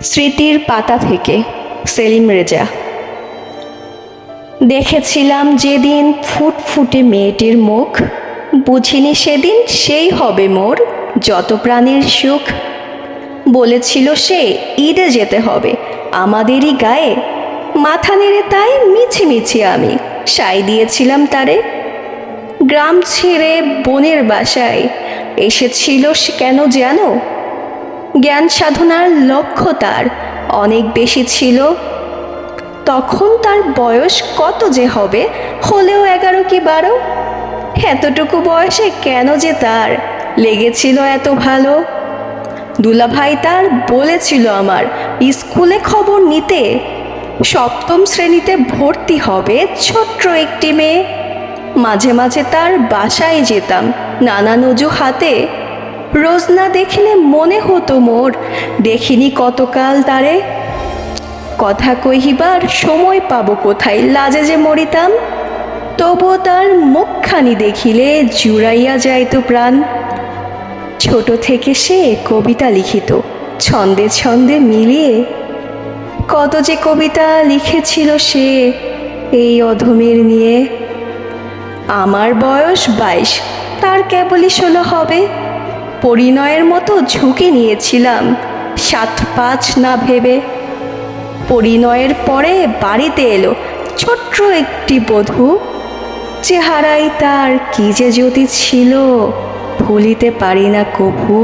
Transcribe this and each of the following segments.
স্মৃতির পাতা থেকে সেলিম রেজা। দেখেছিলাম যেদিন ফুটফুটে মেয়েটির মুখ, বুঝিনি সেদিন সেই হবে মোর যত প্রাণীর সুখ। বলেছিল সে ঈদে যেতে হবে আমাদেরই গায়ে, মাথা নেড়ে তাই মিছিমিছি আমি সাই দিয়েছিলাম তারে। গ্রাম ছেড়ে বোনের বাসায় এসেছিল সে কেন জানো? জ্ঞান সাধনার লক্ষ্য তার অনেক বেশি ছিল। তখন তার বয়স কত যে হবে, হলেও 11 কি 12। এতটুকু বয়সে কেন যে তার লেগেছিল এত ভালো। দুলাভাই তার বলেছিল আমার স্কুলে খবর নিতে, 7ম শ্রেণীতে ভর্তি হবে ছোট্ট একটি মেয়ে। মাঝে মাঝে তার বাসায় যেতাম নানান অজুহাতে, রোজ না দেখলে মনে হতো মোর দেখিনি কতকাল তারে। কথা কহিবার সময় পাবো কোথায়, লাজে যে মরিতাম। তবুও তার মুখখানি দেখিলে জুড়াইয়া যাইত প্রাণ। ছোট থেকে সে কবিতা লিখিত ছন্দে ছন্দে মিলিয়ে, কত যে কবিতা লিখেছিল সে এই অধমের নিয়ে। আমার বয়স 22, তার কেবলই 16 হবে। পরিণয়ের মতো ঝুঁকি নিয়েছিলাম 7-5 না ভেবে। পরিণয়ের পরে বাড়িতে এলো ছোট্ট একটি বধূ, চেহারাই তার কি যে জ্যোতি ছিল ভুলিতে পারি না কভু।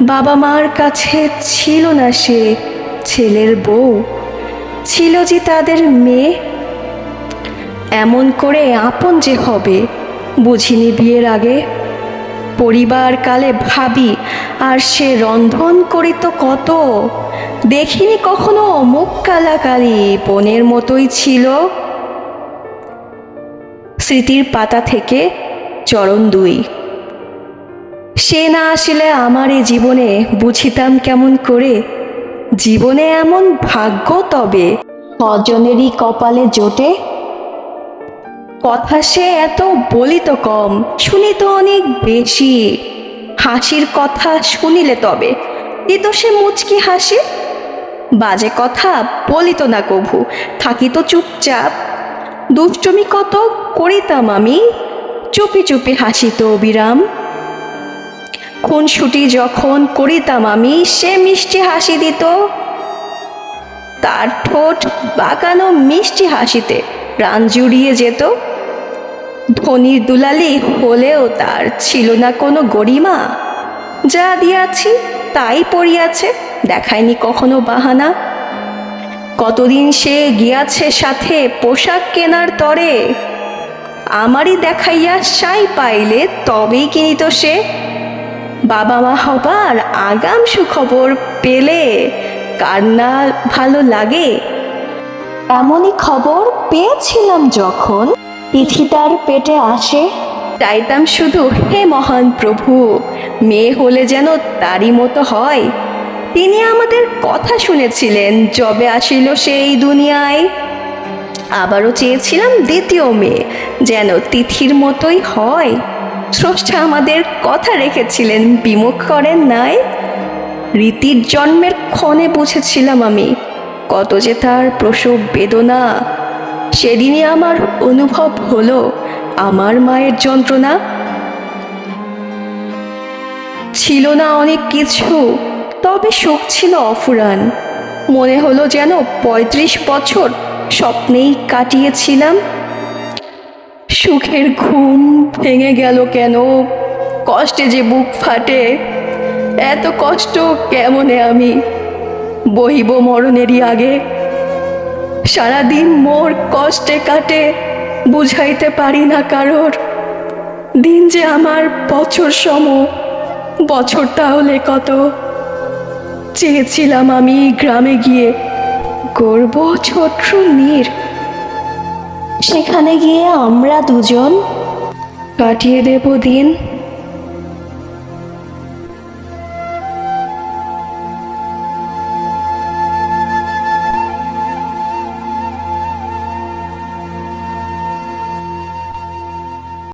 বাবা মার কাছে ছিল না সে ছেলের বউ, ছিল যে তাদের মেয়ে। এমন করে আপন যে হবে বুঝিনি বিয়ের আগে। পরিবার কালে ভাবি আর সে রন্ধন করিত কত, দেখিনি কখনো মুখ কালাকালি বোনের মতোই ছিল। স্মৃতির পাতা থেকে চরণ 2। সে না আসলে আমার এই জীবনে বুঝিতাম কেমন করে, জীবনে এমন ভাগ্য তবে অজনেরই কপালে জোটে। কথা সে এত বলিত কম, শুনিত অনেক বেশি। হাসির কথা শুনিলে তবে দিত সে মুচকি হাসি। বাজে কথা বলিত না কভু, থাকিত চুপচাপ। দুষ্টুমি কত করিতাম আমি, চুপি চুপি হাসিত অবিরাম। খুনসুটি যখন করিতাম আমি, সে মিষ্টি হাসি দিত। তার ঠোঁট বাঁকানো মিষ্টি হাসিতে প্রাণ জুড়িয়ে যেত। ধনির দুলালি হলেও তার ছিল না কোনো গরিমা। যা দিয়াছি তাই পড়িয়াছে, দেখায়নি কখনো বাহানা। কতদিন সে গিয়াছে সাথে পোশাক কেনার তরে, আমারই দেখাইয়া সাই পাইলে তবেই কিনিত সে। বাবা মা হবার আগাম সুখবর পেলে কার না ভালো লাগে। এমনই খবর পেয়েছিলাম যখন তিথি তার পেটে আসে। চাইতাম শুধু হে মহান প্রভু, মেয়ে হলে যেন তারই মতো হয়। তিনি আমাদের কথা শুনেছিলেন যবে আসিল সেই দুনিয়ায়। আবারও চেয়েছিলাম দ্বিতীয় মেয়ে যেন তিথির মতোই হয়। স্রষ্টা আমাদের কথা রেখেছিলেন, বিমুখ করেন নাই। রীতির জন্মের ক্ষণে বুঝেছিলাম আমি কত যে তার প্রসব বেদনা। সেদিনই আমার অনুভব হলো আমার মায়ের যন্ত্রণা। ছিল না অনেক কিছু, তবে সুখ ছিল অফুরান। মনে হলো যেন 35 বছর স্বপ্নেই কাটিয়েছিলাম। সুখের ঘুম ভেঙে গেল কেন, কষ্টে যে বুক ফাটে। এত কষ্ট কেমনে আমি বহিব মরণেরই আগে। সারাদিন মোর কষ্টে কাটে, বুঝাইতে পারি না কারোর। দিন যে আমার বছর সম, বছর তাহলে কত। চেয়েছিলাম আমি গ্রামে গিয়ে গর্ব ছোট্ট নীর, সেখানে গিয়ে আমরা দুজন কাটিয়ে দেব দিন।